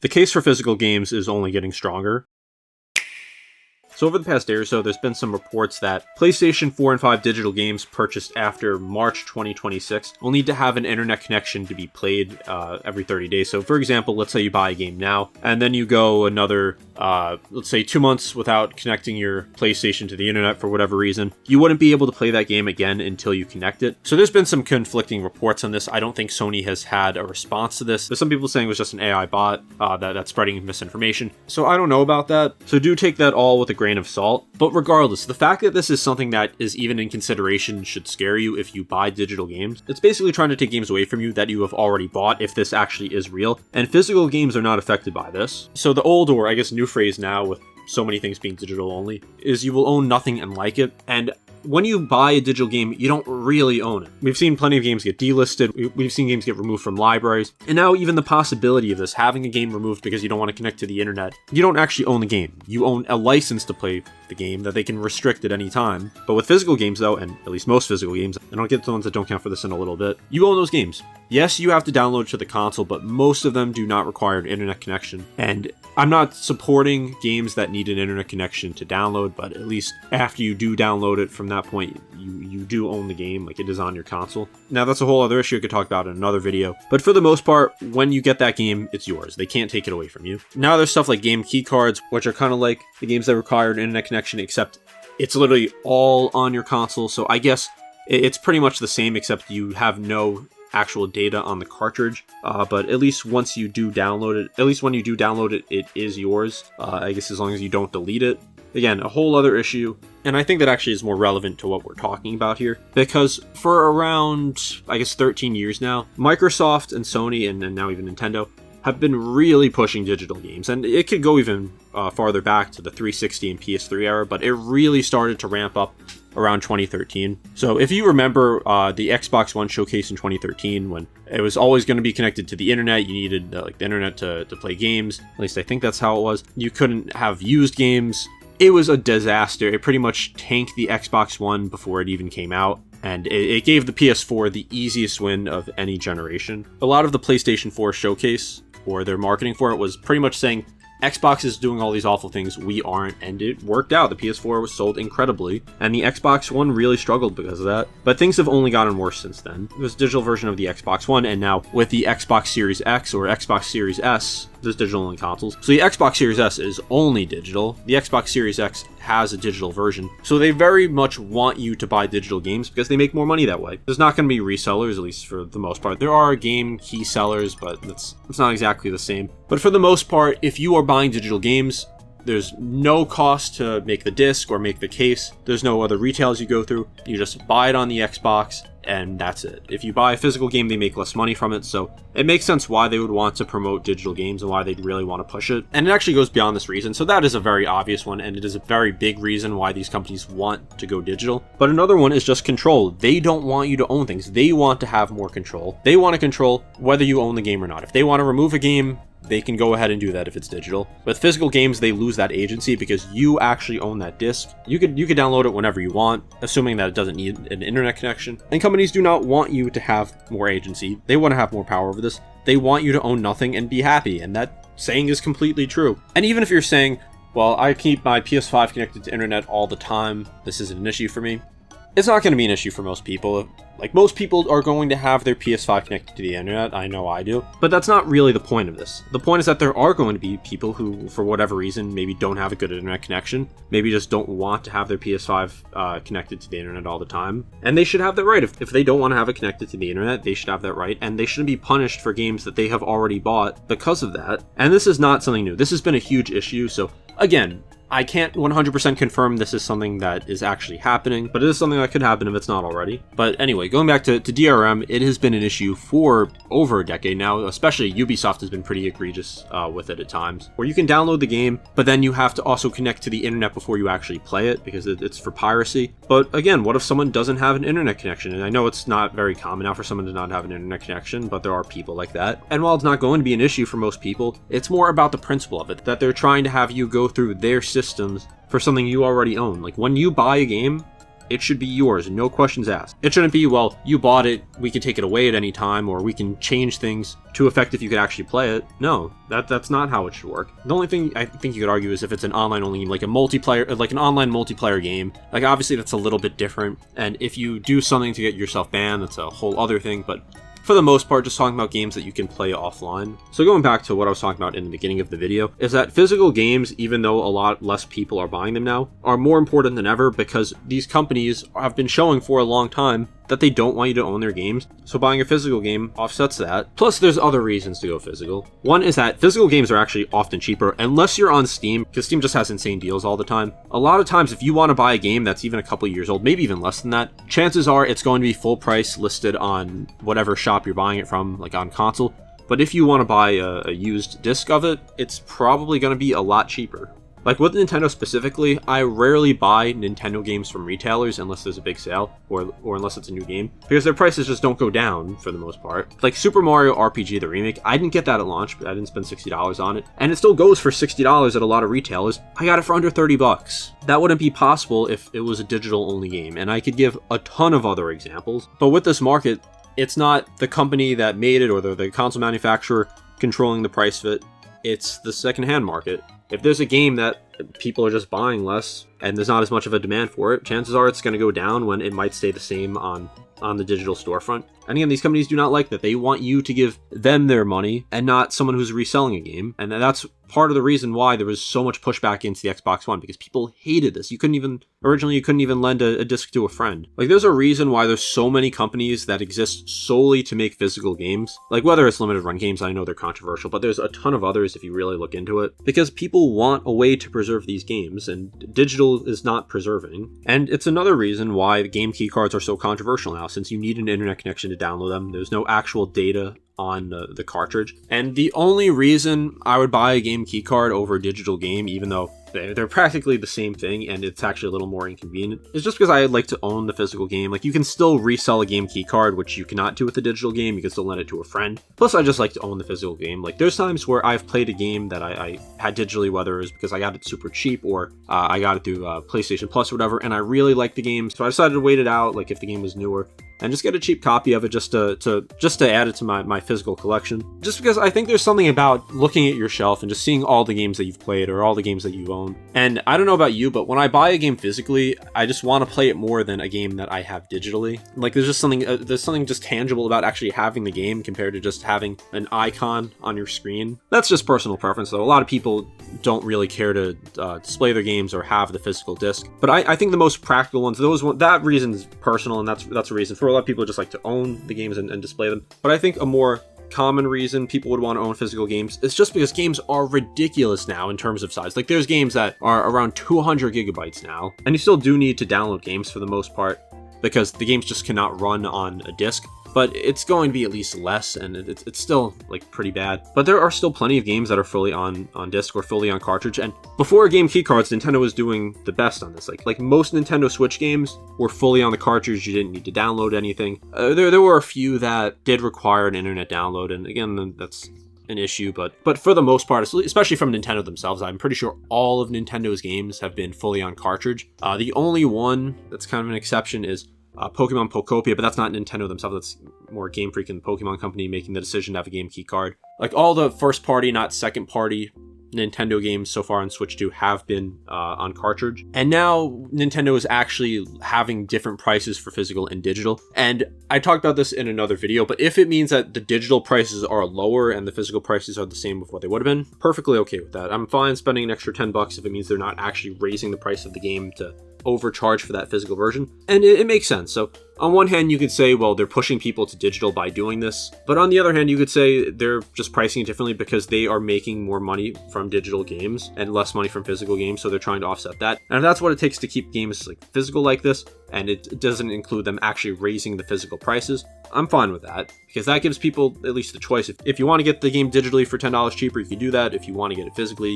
The case for physical games is only getting stronger. So over the past day or so, there's been some reports that PlayStation 4 and 5 digital games purchased after March 2026 will need to have an internet connection to be played every 30 days. So for example, let's say you buy a game now, and then you go another, let's say 2 months without connecting your PlayStation to the internet for whatever reason. You wouldn't be able to play that game again until you connect it. So there's been some conflicting reports on this. I don't think Sony has had a response to this. There's some people saying it was just an AI bot that's spreading misinformation. So I don't know about that. So do take that all with a grain of salt. But regardless, the fact that this is something that is even in consideration should scare you if you buy digital games. It's basically trying to take games away from you that you have already bought if this actually is real. And physical games are not affected by this. So the old, or I guess new phrase now with so many things being digital only, is you will own nothing and like it. And when you buy a digital game, you don't really own it. We've seen plenty of games get delisted. We've seen games get removed from libraries. And now even the possibility of this, having a game removed because you don't want to connect to the internet, you don't actually own the game. You own a license to play the game that they can restrict at any time. But with physical games though, and at least most physical games, and I'll get to the ones that don't count for this in a little bit, you own those games. Yes, you have to download to the console, but most of them do not require an internet connection. And I'm not supporting games that need an internet connection to download, but at least after you do download it, from that point, you do own the game, like it is on your console. Now, that's a whole other issue I could talk about in another video, but for the most part, when you get that game, it's yours. They can't take it away from you. Now, there's stuff like game key cards, which are kind of like the games that require an internet connection, except it's literally all on your console, so I guess it's pretty much the same, except you have no actual data on the cartridge, but at least once you do download it, it is yours, I guess as long as you don't delete it. Again, a whole other issue, and I think that actually is more relevant to what we're talking about here, because for around, I guess 13 years now, Microsoft and Sony, and now even Nintendo, have been really pushing digital games, and it could go even farther back to the 360 and PS3 era, but it really started to ramp up around 2013. So if you remember the Xbox One showcase in 2013, when it was always going to be connected to the internet, you needed like the internet to play games, at least I think that's how it was. You couldn't have used games. It was a disaster. It pretty much tanked the Xbox One before it even came out. And it gave the PS4 the easiest win of any generation. A lot of the PlayStation 4 showcase, or their marketing for it, was pretty much saying, Xbox is doing all these awful things, we aren't, and it worked out. The PS4 was sold incredibly, and the Xbox One really struggled because of that. But things have only gotten worse since then. There's a digital version of the Xbox One, and now with the Xbox Series X or Xbox Series S, there's digital-only consoles. So the Xbox Series S is only digital. The Xbox Series X has a digital version. So they very much want you to buy digital games because they make more money that way. There's not going to be resellers, at least for the most part. There are game key sellers, but it's not exactly the same. But for the most part, if you are buying digital games, there's no cost to make the disc or make the case. There's no other retails you go through. You just buy it on the Xbox, and that's it. If you buy a physical game, they make less money from it, so it makes sense why they would want to promote digital games and why they'd really want to push it. And it actually goes beyond this reason, so that is a very obvious one, and it is a very big reason why these companies want to go digital. But another one is just control. They don't want you to own things. They want to have more control. They want to control whether you own the game or not. If they want to remove a game, they can go ahead and do that if it's digital. With physical games, they lose that agency because you actually own that disc. You could download it whenever you want, assuming that it doesn't need an internet connection. And companies do not want you to have more agency. They want to have more power over this. They want you to own nothing and be happy, and that saying is completely true. And even if you're saying, well, I keep my PS5 connected to internet all the time, this isn't an issue for me, it's not going to be an issue for most people. Like, most people are going to have their PS5 connected to the internet. I know I do. But that's not really the point of this. The point is that there are going to be people who, for whatever reason, maybe don't have a good internet connection, maybe just don't want to have their PS5 connected to the internet all the time. And they should have that right. If they don't want to have it connected to the internet, they should have that right. And they shouldn't be punished for games that they have already bought because of that. And this is not something new. This has been a huge issue. So, again, I can't 100% confirm this is something that is actually happening, but it is something that could happen if it's not already. But anyway, going back to DRM, it has been an issue for over a decade now, especially Ubisoft has been pretty egregious with it at times, where you can download the game, but then you have to also connect to the internet before you actually play it, because it's for piracy. But again, what if someone doesn't have an internet connection? And I know it's not very common now for someone to not have an internet connection, but there are people like that. And while it's not going to be an issue for most people, it's more about the principle of it, that they're trying to have you go through their systems for something you already own. Like, when you buy a game, it should be yours, no questions asked. It shouldn't be, well, you bought it, we can take it away at any time, or we can change things to affect if you could actually play it. No, that's not how it should work. The only thing I think you could argue is if it's an online-only game, like a multiplayer, like an online multiplayer game. Like, obviously that's a little bit different, and if you do something to get yourself banned, that's a whole other thing, but for the most part, just talking about games that you can play offline. So going back to what I was talking about in the beginning of the video, is that physical games, even though a lot less people are buying them now, are more important than ever because these companies have been showing for a long time that they don't want you to own their games. So buying a physical game offsets that. Plus, there's other reasons to go physical. One is that physical games are actually often cheaper, unless you're on Steam, because Steam just has insane deals all the time. A lot of times, if you want to buy a game that's even a couple years old, maybe even less than that, chances are it's going to be full price listed on whatever shop you're buying it from, like on console. But if you want to buy a used disc of it, it's probably going to be a lot cheaper. Like with Nintendo specifically, I rarely buy Nintendo games from retailers unless there's a big sale or unless it's a new game, because their prices just don't go down for the most part. Like Super Mario RPG the remake, I didn't get that at launch, but I didn't spend $60 on it, and it still goes for $60 at a lot of retailers. I got it for under $30. That wouldn't be possible if it was a digital only game, and I could give a ton of other examples. But with this market, it's not the company that made it or the console manufacturer controlling the price of it, it's the secondhand market. If there's a game that people are just buying less and there's not as much of a demand for it, chances are it's going to go down when it might stay the same on the digital storefront. And again, these companies do not like that. They want you to give them their money and not someone who's reselling a game. And that's part of the reason why there was so much pushback into the Xbox One, because people hated this. Originally you couldn't even lend a disc to a friend. Like, there's a reason why there's so many companies that exist solely to make physical games. Like, whether it's limited run games, I know they're controversial, but there's a ton of others if you really look into it, because people want a way to preserve these games, and digital is not preserving. And it's another reason why the game keycards are so controversial now, since you need an internet connection to download them. There's no actual data on the cartridge. And the only reason I would buy a game keycard over a digital game, even though they're practically the same thing and it's actually a little more inconvenient, is just because I like to own the physical game. Like, you can still resell a game keycard, which you cannot do with the digital game. You can still lend it to a friend. Plus, I just like to own the physical game. Like, there's times where I've played a game that I had digitally, whether it was because I got it super cheap or I got it through PlayStation Plus or whatever, and I really liked the game, so I decided to wait it out, like if the game was newer, and just get a cheap copy of it just to add it to my physical collection. Just because I think there's something about looking at your shelf and just seeing all the games that you've played or all the games that you own. And I don't know about you, but when I buy a game physically, I just want to play it more than a game that I have digitally. Like, there's just something just tangible about actually having the game compared to just having an icon on your screen. That's just personal preference, though. A lot of people don't really care to display their games or have the physical disc. But I think the most practical ones, that reason is personal, and that's a reason. For a lot of people, just like to own the games and display them. But I think a more common reason people would want to own physical games is just because games are ridiculous now in terms of size. Like, there's games that are around 200 gigabytes now, and you still do need to download games for the most part because the games just cannot run on a disc. But it's going to be at least less, and it's still like pretty bad. But there are still plenty of games that are fully on disc or fully on cartridge. And before game keycards, Nintendo was doing the best on this. Like most Nintendo Switch games were fully on the cartridge. You didn't need to download anything. There were a few that did require an internet download, and again, that's an issue. But for the most part, especially from Nintendo themselves, I'm pretty sure all of Nintendo's games have been fully on cartridge. The only one that's kind of an exception is Pokemon Pokopia, but that's not Nintendo themselves. That's more Game Freak and the Pokemon Company making the decision to have a game key card. Like, all the first party, not second party Nintendo games so far on Switch 2 have been on cartridge. And now Nintendo is actually having different prices for physical and digital. And I talked about this in another video, but if it means that the digital prices are lower and the physical prices are the same with what they would have been, perfectly okay with that. I'm fine spending an extra $10 if it means they're not actually raising the price of the game to overcharge for that physical version. And it makes sense. So on one hand, you could say, well, they're pushing people to digital by doing this. But on the other hand, you could say they're just pricing it differently because they are making more money from digital games and less money from physical games. So they're trying to offset that. And if that's what it takes to keep games like physical like this, and it doesn't include them actually raising the physical prices, I'm fine with that, because that gives people at least the choice. If you want to get the game digitally for $10 cheaper, you can do that. If you want to get it physically,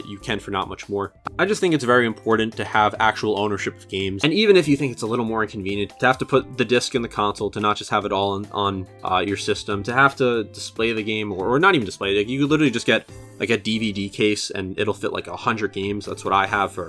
you can for not much more. I just think it's very important to have actual ownership of games. And even if you think it's a little more inconvenient to have to put the disc in the console, to not just have it all on your system, to have to display the game, or not even display it. You could literally just get like a DVD case and it'll fit like 100 games. That's what I have for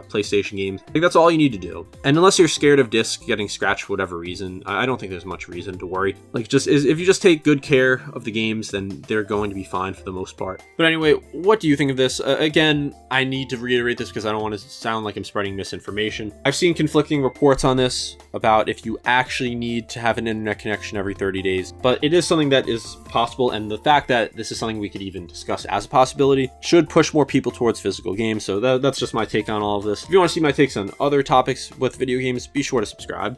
PlayStation games. Like, that's all you need to do. And unless you're scared of discs getting scratched for whatever reason, I don't think there's much reason to worry. Like, if you just take good care of the games, then they're going to be fine for the most part. But anyway, what do you think of this? Again, I need to reiterate this because I don't want to sound like I'm spreading misinformation. I've seen conflicting reports on this about if you actually need to have an internet connection every 30 days, but it is something that is possible, and the fact that this is something we could even discuss as a possibility should push more people towards physical games. So that's just my take on all of this. If you want to see my takes on other topics with video games, be sure to subscribe.